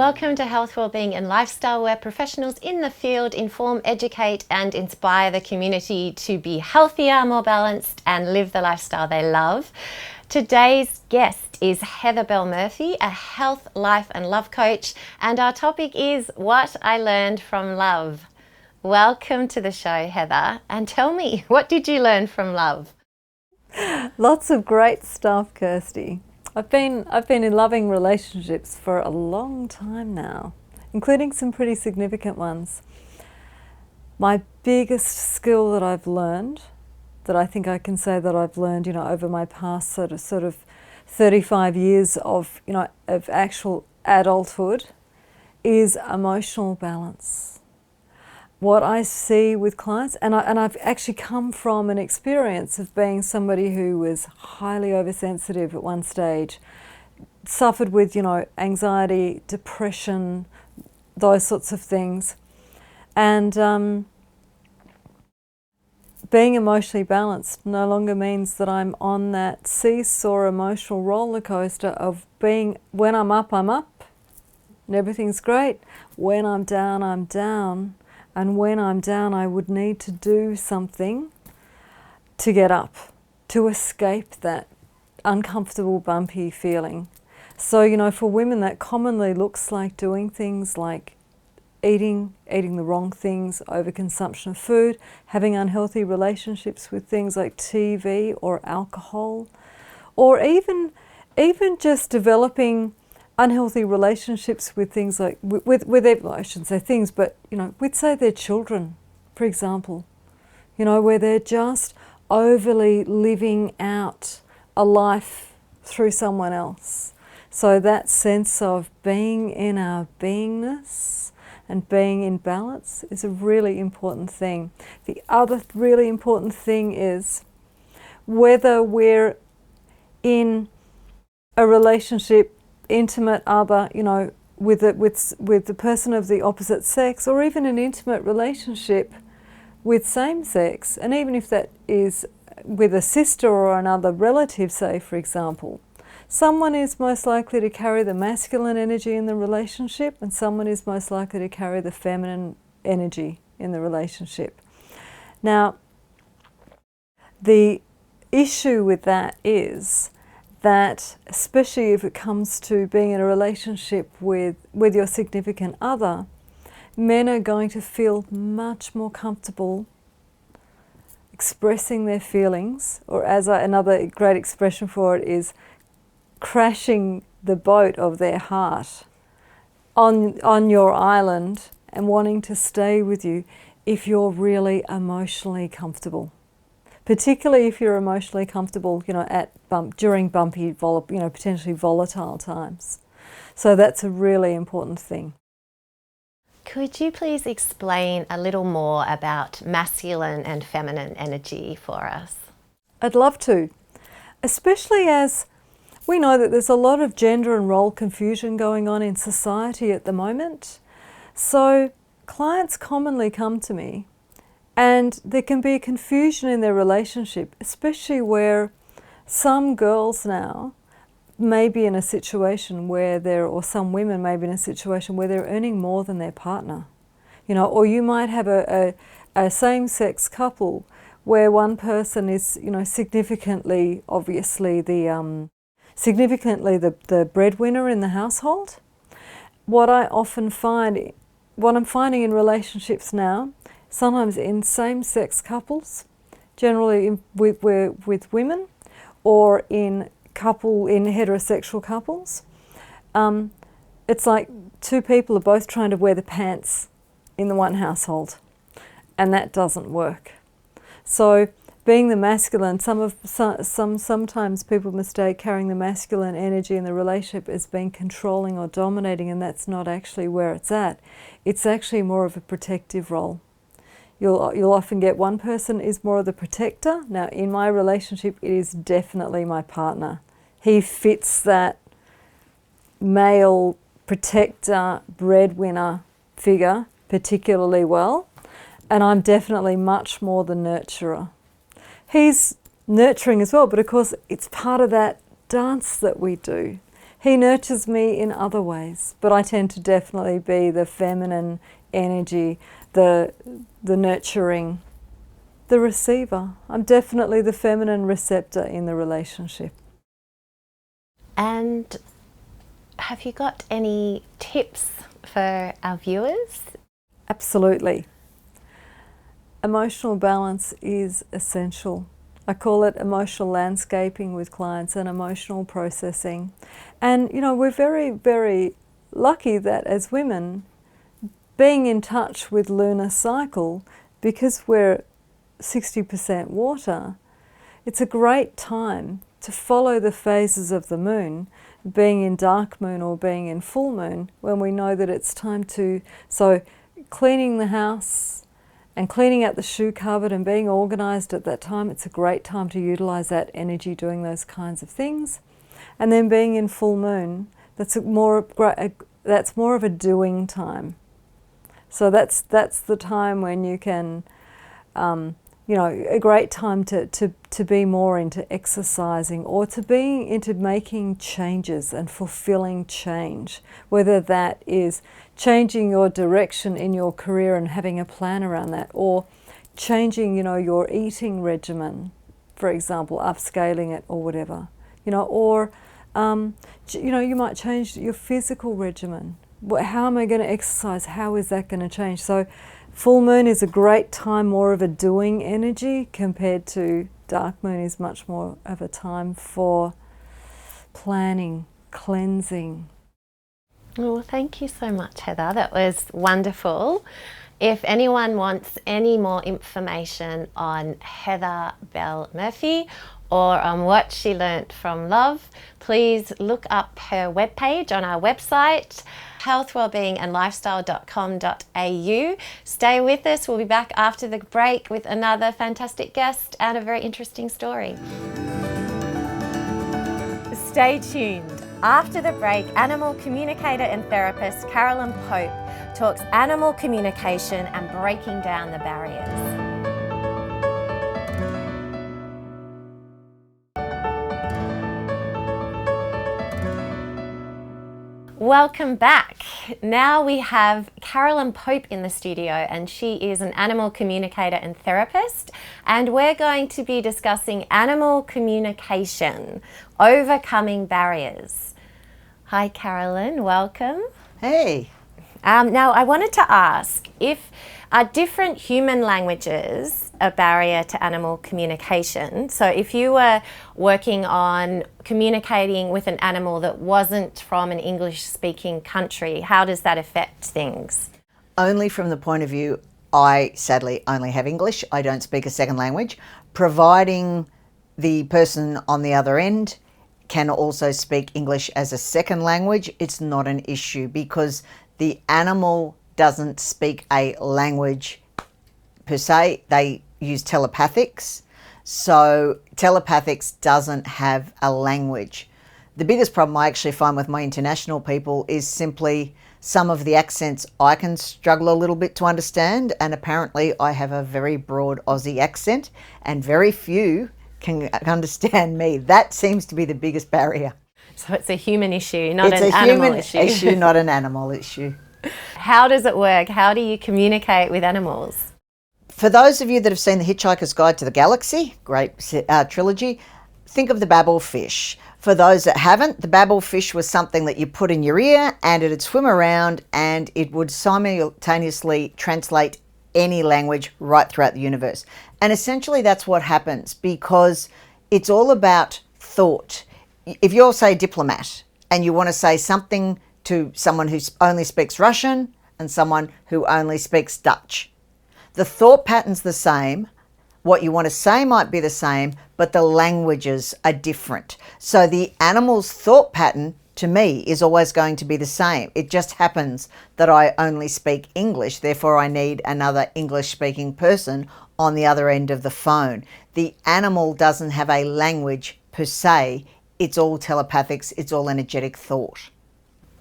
Welcome to Health, Wellbeing and Lifestyle, where professionals in the field inform, educate and inspire the community to be healthier, more balanced and live the lifestyle they love. Today's guest is Heather Belle Murphy, a health, life and love coach, and our topic is what I learned from love. Welcome to the show, Heather, and tell me, what did you learn from love? Lots of great stuff, Kirsty. I've been in loving relationships for a long time now, including some pretty significant ones. My biggest skill that I've learned, that I think I can say that I've learned, over my past sort of 35 years of actual adulthood, is emotional balance. What I see with clients, and I've actually come from an experience of being somebody who was highly oversensitive at one stage, suffered with, anxiety, depression, those sorts of things. And being emotionally balanced no longer means that I'm on that seesaw emotional roller coaster of being, when I'm up, and everything's great. When I'm down, I'm down. And when I'm down, I would need to do something to get up, to escape that uncomfortable, bumpy feeling. So, for women, that commonly looks like doing things like eating the wrong things, overconsumption of food, having unhealthy relationships with things like TV or alcohol, or even just developing unhealthy relationships with things like, I shouldn't say things, but, we'd say their children, for example, where they're just overly living out a life through someone else. So that sense of being in our beingness and being in balance is a really important thing. The other really important thing is whether we're in a relationship, intimate other, with the person of the opposite sex, or even an intimate relationship with same sex, and even if that is with a sister or another relative, say, for example, someone is most likely to carry the masculine energy in the relationship, and someone is most likely to carry the feminine energy in the relationship. Now, the issue with that is that, especially if it comes to being in a relationship with your significant other, men are going to feel much more comfortable expressing their feelings, or another great expression for it is crashing the boat of their heart on your island and wanting to stay with you if you're really emotionally comfortable. Particularly if you're emotionally comfortable, during bumpy, potentially volatile times. So that's a really important thing. Could you please explain a little more about masculine and feminine energy for us? I'd love to, especially as we know that there's a lot of gender and role confusion going on in society at the moment. So clients commonly come to me, and there can be a confusion in their relationship, especially where some girls now may be in a situation where or some women may be in a situation where they're earning more than their partner. Or you might have a same-sex couple where one person is, significantly, obviously, the breadwinner in the household. What I'm finding in relationships now, sometimes in same-sex couples, generally with women, or in heterosexual couples, it's like two people are both trying to wear the pants in the one household, and that doesn't work. So being the masculine, sometimes people mistake carrying the masculine energy in the relationship as being controlling or dominating, and that's not actually where it's at. It's actually more of a protective role. You'll often get one person is more of the protector. Now, in my relationship, it is definitely my partner. He fits that male protector, breadwinner figure particularly well, and I'm definitely much more the nurturer. He's nurturing as well, but of course it's part of that dance that we do. He nurtures me in other ways, but I tend to definitely be the feminine energy, the nurturing, the receiver. I'm definitely the feminine receptor in the relationship. And have you got any tips for our viewers? Absolutely. Emotional balance is essential. I call it emotional landscaping with clients and emotional processing. And you know, we're very, very lucky that as women, being in touch with lunar cycle, because we're 60% water, it's a great time to follow the phases of the moon, being in dark moon or being in full moon, when we know that it's time to, so cleaning the house and cleaning out the shoe cupboard and being organised at that time, it's a great time to utilise that energy doing those kinds of things. And then being in full moon, that's more of a doing time. So that's the time when you can, you know, a great time to be more into exercising or to be into making changes and fulfilling change, whether that is changing your direction in your career and having a plan around that, or changing, you know, your eating regimen, for example, upscaling it or whatever, you know, or you know, you might change your physical regimen. How am I going to exercise? How is that going to change? So full moon is a great time, more of a doing energy, compared to dark moon is much more of a time for planning, cleansing. Well, thank you so much, Heather. That was wonderful. If anyone wants any more information on Heather Belle Murphy or on what she learnt from love, please look up her webpage on our website, healthwellbeingandlifestyle.com.au. Stay with us. We'll be back after the break with another fantastic guest and a very interesting story. Stay tuned. After the break, animal communicator and therapist Carolyn Pope talks animal communication and breaking down the barriers. Welcome back. Now we have Carolyn Pope in the studio, and she is an animal communicator and therapist, and we're going to be discussing animal communication, overcoming barriers. Hi Carolyn, welcome. Hey. Now I wanted to ask, if are different human languages a barrier to animal communication? So if you were working on communicating with an animal that wasn't from an English-speaking country, how does that affect things? Only from the point of view, I sadly only have English. I don't speak a second language. Providing the person on the other end can also speak English as a second language, it's not an issue, because the animal doesn't speak a language per se. They use telepathics. So telepathics doesn't have a language. The biggest problem I actually find with my international people is simply some of the accents I can struggle a little bit to understand, and apparently I have a very broad Aussie accent and very few can understand me. That seems to be the biggest barrier. So it's a human issue, not an animal issue. It's a human issue, not an animal issue. How does it work? How do you communicate with animals? For those of you that have seen The Hitchhiker's Guide to the Galaxy, great trilogy, think of the babble fish. For those that haven't, the babble fish was something that you put in your ear and it'd swim around and it would simultaneously translate any language right throughout the universe. And essentially that's what happens, because it's all about thought. If you're, say, a diplomat and you want to say something to someone who only speaks Russian and someone who only speaks Dutch, the thought pattern's the same. What you want to say might be the same, but the languages are different. So the animal's thought pattern, to me, is always going to be the same. It just happens that I only speak English, therefore I need another English-speaking person on the other end of the phone. The animal doesn't have a language per se. It's all telepathics, it's all energetic thought.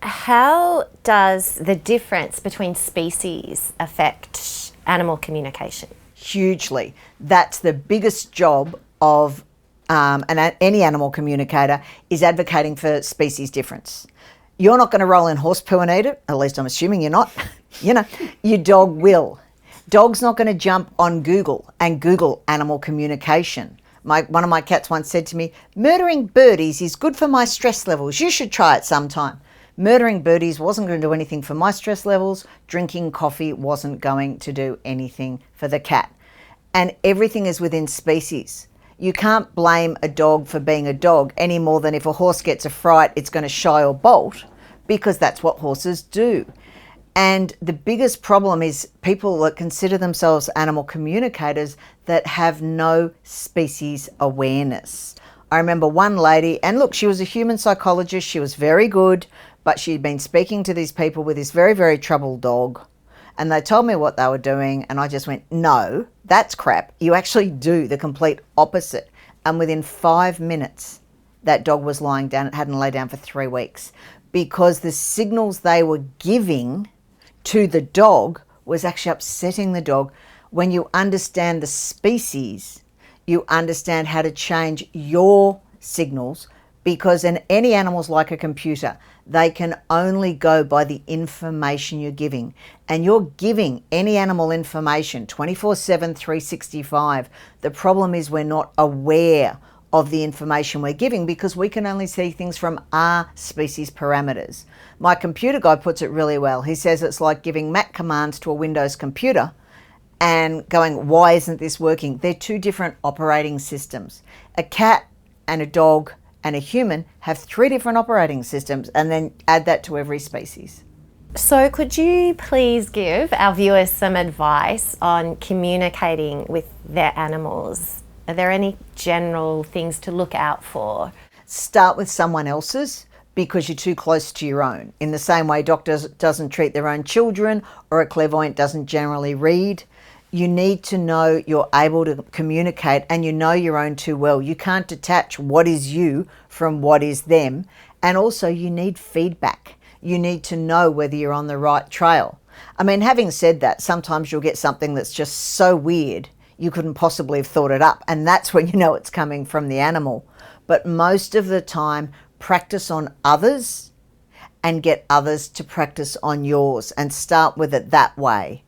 How does the difference between species affect animal communication? Hugely. That's the biggest job of any animal communicator, is advocating for species difference. You're not going to roll in horse poo and eat it, at least I'm assuming you're not. Your dog will. Dog's not going to jump on Google and Google animal communication. One of my cats once said to me, murdering birdies is good for my stress levels. You should try it sometime. Murdering birdies wasn't going to do anything for my stress levels. Drinking coffee wasn't going to do anything for the cat. And everything is within species. You can't blame a dog for being a dog any more than if a horse gets a fright, it's going to shy or bolt, because that's what horses do. And the biggest problem is people that consider themselves animal communicators that have no species awareness. I remember one lady, and look, she was a human psychologist, she was very good, but she'd been speaking to these people with this very, very troubled dog, and they told me what they were doing, and I just went, no, that's crap. You actually do the complete opposite. And within 5 minutes, that dog was lying down. It hadn't laid down for 3 weeks, because the signals they were giving to the dog was actually upsetting the dog. When you understand the species, you understand how to change your signals, because any animal's like a computer. They can only go by the information you're giving. And you're giving any animal information 24/7, 365. The problem is we're not aware of the information we're giving, because we can only see things from our species parameters. My computer guy puts it really well. He says it's like giving Mac commands to a Windows computer and going, why isn't this working? They're two different operating systems. A cat and a dog and a human have 3 different operating systems, and then add that to every species. So could you please give our viewers some advice on communicating with their animals? Are there any general things to look out for? Start with someone else's, because you're too close to your own. In the same way, a doctor doesn't treat their own children, or a clairvoyant doesn't generally read. You need to know you're able to communicate, and you know your own too well. You can't detach what is you from what is them. And also you need feedback. You need to know whether you're on the right trail. I mean, having said that, sometimes you'll get something that's just so weird you couldn't possibly have thought it up, and that's when you know it's coming from the animal. But most of the time, practice on others and get others to practice on yours, and start with it that way.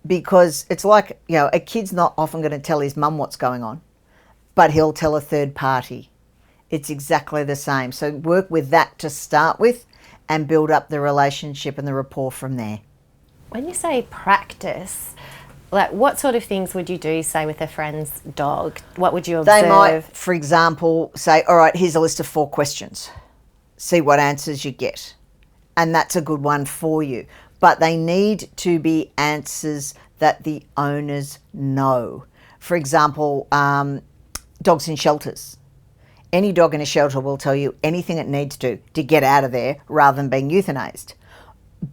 Because it's like, a kid's not often going to tell his mum what's going on, but he'll tell a third party. It's exactly the same. So work with that to start with and build up the relationship and the rapport from there. When you say practice, like what sort of things would you do, say, with a friend's dog? What would you observe? They might, for example, say, all right, here's a list of 4 questions. See what answers you get. And that's a good one for you. But they need to be answers that the owners know. For example, dogs in shelters. Any dog in a shelter will tell you anything it needs to get out of there, rather than being euthanized.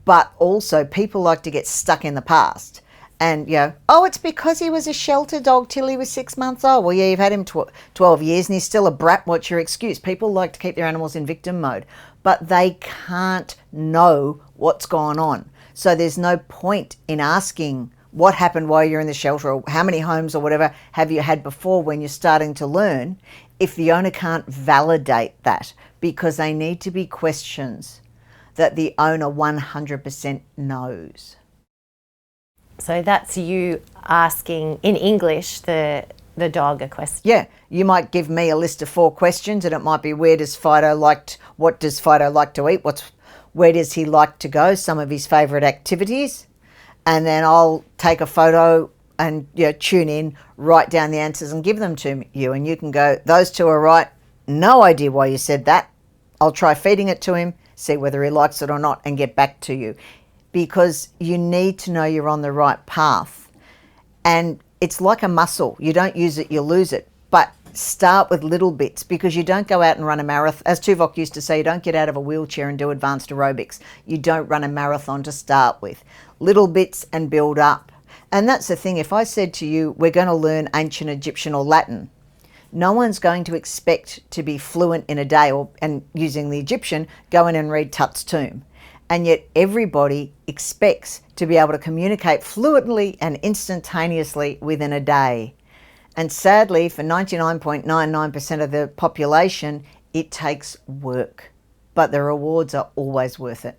But also, people like to get stuck in the past. And, it's because he was a shelter dog till he was 6 months old. Well, yeah, you've had him 12 years and he's still a brat. What's your excuse? People like to keep their animals in victim mode, but they can't know what's gone on. So there's no point in asking what happened while you're in the shelter, or how many homes or whatever have you had before, when you're starting to learn, if the owner can't validate that, because they need to be questions that the owner 100% knows. So that's you asking in English the dog a question. Yeah, you might give me a list of 4 questions, and it might be, what does Fido like to eat? Where does he like to go? Some of his favourite activities. And then I'll take a photo and tune in, write down the answers and give them to you. And you can go, those 2 are right. No idea why you said that. I'll try feeding it to him, see whether he likes it or not, and get back to you. Because you need to know you're on the right path. And it's like a muscle. You don't use it, you lose it. But start with little bits, because you don't go out and run a marathon. As Tuvok used to say, you don't get out of a wheelchair and do advanced aerobics. You don't run a marathon to start with. Little bits and build up. And that's the thing. If I said to you, we're going to learn ancient Egyptian or Latin, no one's going to expect to be fluent in a day, and using the Egyptian, go in and read Tut's tomb. And yet everybody expects to be able to communicate fluently and instantaneously within a day. And sadly, for 99.99% of the population, it takes work. But the rewards are always worth it.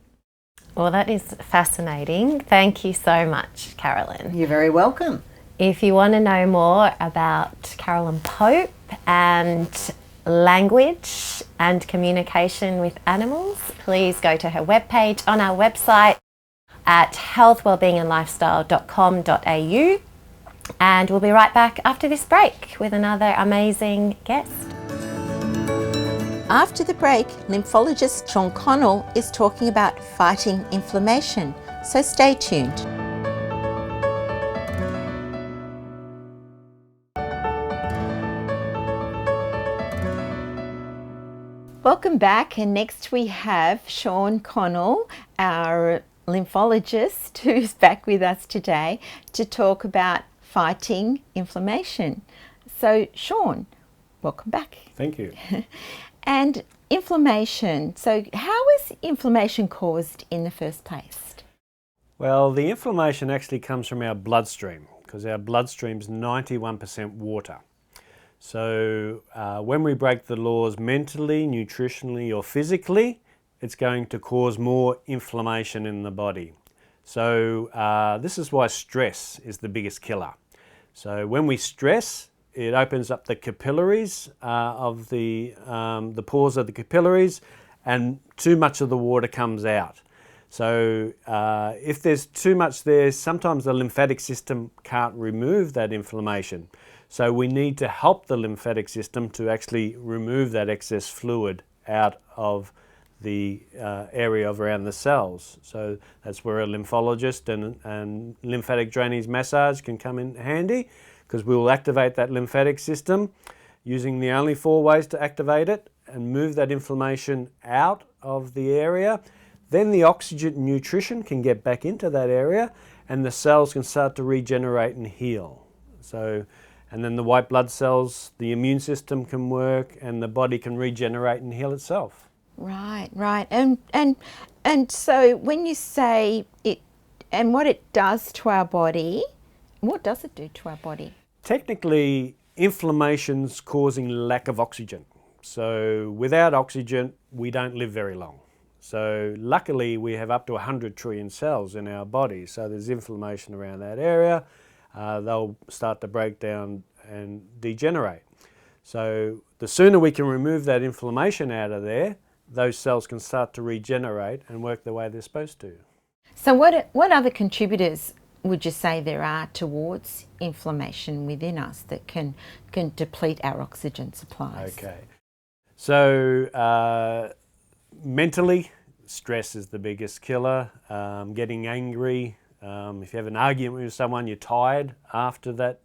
Well, that is fascinating. Thank you so much, Carolyn. You're very welcome. If you want to know more about Carolyn Pope and language and communication with animals, please go to her webpage on our website at healthwellbeingandlifestyle.com.au, and we'll be right back after this break with another amazing guest. After the break, lymphologist Sean Connell is talking about fighting inflammation, so stay tuned. Welcome back, and next we have Sean Connell, our lymphologist, who's back with us today to talk about fighting inflammation. So Sean, welcome back. Thank you. And inflammation, so how is inflammation caused in the first place? Well, the inflammation actually comes from our bloodstream, because our bloodstream's 91% water. So when we break the laws mentally, nutritionally or physically, it's going to cause more inflammation in the body. So this is why stress is the biggest killer. So when we stress, it opens up the capillaries of the pores of the capillaries, and too much of the water comes out. So if there's too much there, sometimes the lymphatic system can't remove that inflammation. So we need to help the lymphatic system to actually remove that excess fluid out of the area around the cells. So that's where a lymphologist and lymphatic drainage massage can come in handy, because we will activate that lymphatic system using the only 4 ways to activate it and move that inflammation out of the area. Then the oxygen and nutrition can get back into that area, and the cells can start to regenerate and heal. And then the white blood cells, the immune system can work, and the body can regenerate and heal itself. Right. And so when you say it and what it does to our body, what does it do to our body? Technically, inflammation's causing lack of oxygen. So without oxygen, we don't live very long. So luckily, we have up to 100 trillion cells in our body. So there's inflammation around that area. They'll start to break down and degenerate. So the sooner we can remove that inflammation out of there, those cells can start to regenerate and work the way they're supposed to. So what other contributors would you say there are towards inflammation within us that can deplete our oxygen supplies? Okay. So mentally, stress is the biggest killer. Getting angry. If you have an argument with someone, you're tired after that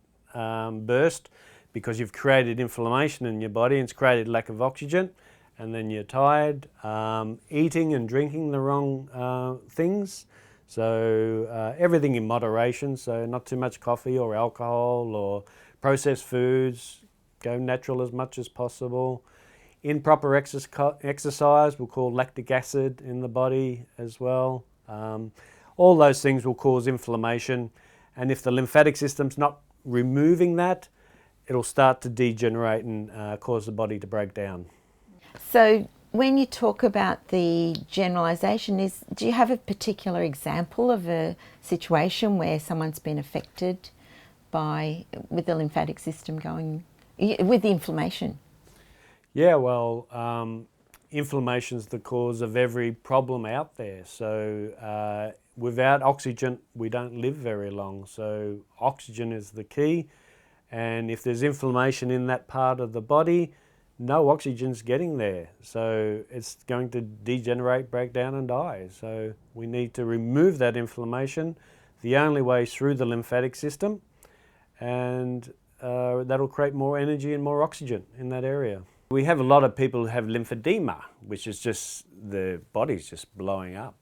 burst because you've created inflammation in your body and it's created lack of oxygen, and then you're tired. Eating and drinking the wrong things. So everything in moderation, so not too much coffee or alcohol or processed foods. Go natural as much as possible. Improper exercise will cause lactic acid in the body as well. All those things will cause inflammation, and if the lymphatic system's not removing that, it'll start to degenerate and cause the body to break down. So when you talk about the generalisation, do you have a particular example of a situation where someone's been affected with the lymphatic system with the inflammation? Yeah, well, inflammation's the cause of every problem out there. So without oxygen, we don't live very long. So oxygen is the key. And if there's inflammation in that part of the body, no oxygen's getting there. So it's going to degenerate, break down and die. So we need to remove that inflammation. The only way is through the lymphatic system, and that'll create more energy and more oxygen in that area. We have a lot of people who have lymphedema, which is just the body's just blowing up,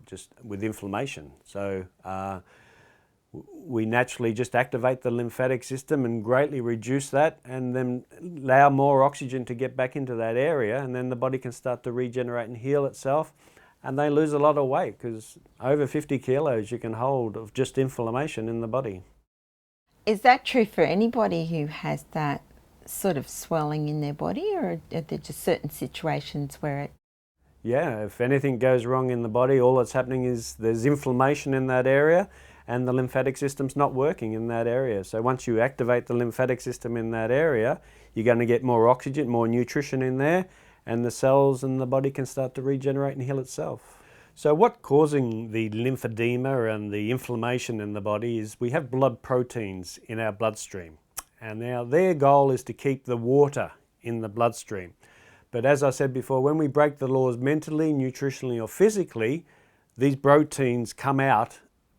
just with inflammation. So we naturally just activate the lymphatic system and greatly reduce that, and then allow more oxygen to get back into that area, and then the body can start to regenerate and heal itself, and they lose a lot of weight, because over 50 kilos you can hold of just inflammation in the body. Is that true for anybody who has that sort of swelling in their body, or are there just certain situations where it... Yeah, if anything goes wrong in the body, all that's happening is there's inflammation in that area and the lymphatic system's not working in that area. So once you activate the lymphatic system in that area, you're going to get more oxygen, more nutrition in there, and the cells in the body can start to regenerate and heal itself. So what's causing the lymphedema and the inflammation in the body is we have blood proteins in our bloodstream. And now their goal is to keep the water in the bloodstream. But as I said before, when we break the laws mentally, nutritionally or physically, these proteins come out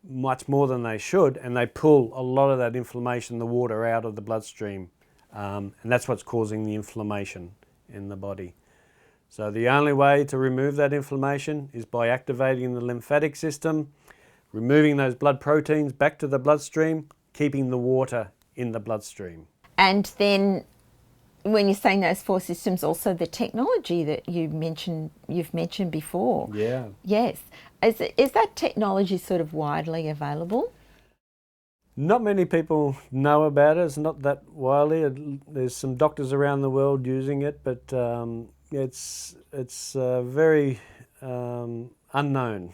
much more than they should, and they pull a lot of that inflammation, the water, out of the bloodstream. And that's what's causing the inflammation in the body. So the only way to remove that inflammation is by activating the lymphatic system, removing those blood proteins back to the bloodstream, keeping the water in the bloodstream. And then when you're saying those four systems, also the technology that you've mentioned before. Yeah. Yes. Is that technology sort of widely available? Not many people know about it. It's not that widely. There's some doctors around the world using it, but it's very unknown.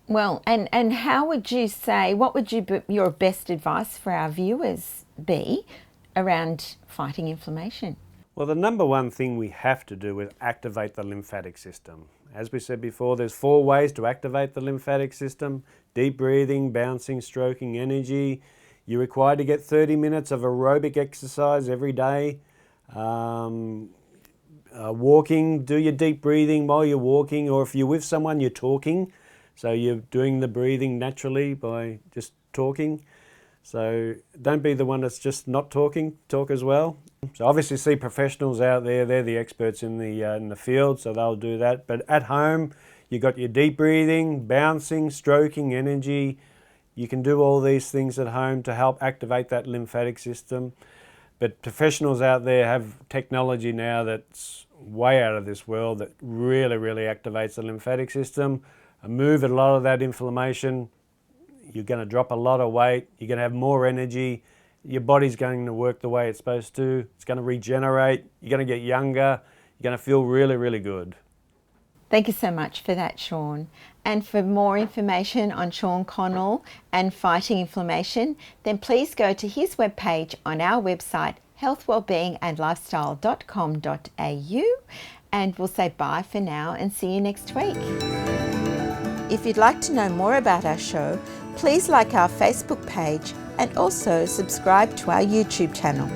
Well, and how would you say, what would your best advice for our viewers be around fighting inflammation? Well, the number one thing we have to do is activate the lymphatic system. As we said before, there's 4 ways to activate the lymphatic system: deep breathing, bouncing, stroking, energy. You're required to get 30 minutes of aerobic exercise every day. Walking, do your deep breathing while you're walking, or if you're with someone, you're talking. So you're doing the breathing naturally by just talking. So don't be the one that's just not talking, talk as well. So obviously see professionals out there, they're the experts in the field, so they'll do that. But at home, you've got your deep breathing, bouncing, stroking, energy. You can do all these things at home to help activate that lymphatic system. But professionals out there have technology now that's way out of this world that really, really activates the lymphatic system, move a lot of that inflammation. You're going to drop a lot of weight, you're going to have more energy, your body's going to work the way it's supposed to, it's going to regenerate, you're going to get younger, you're going to feel really, really good. Thank you so much for that, Sean. And for more information on Sean Connell and fighting inflammation, then please go to his webpage on our website, healthwellbeingandlifestyle.com.au, and we'll say bye for now and see you next week. If you'd like to know more about our show, please like our Facebook page and also subscribe to our YouTube channel.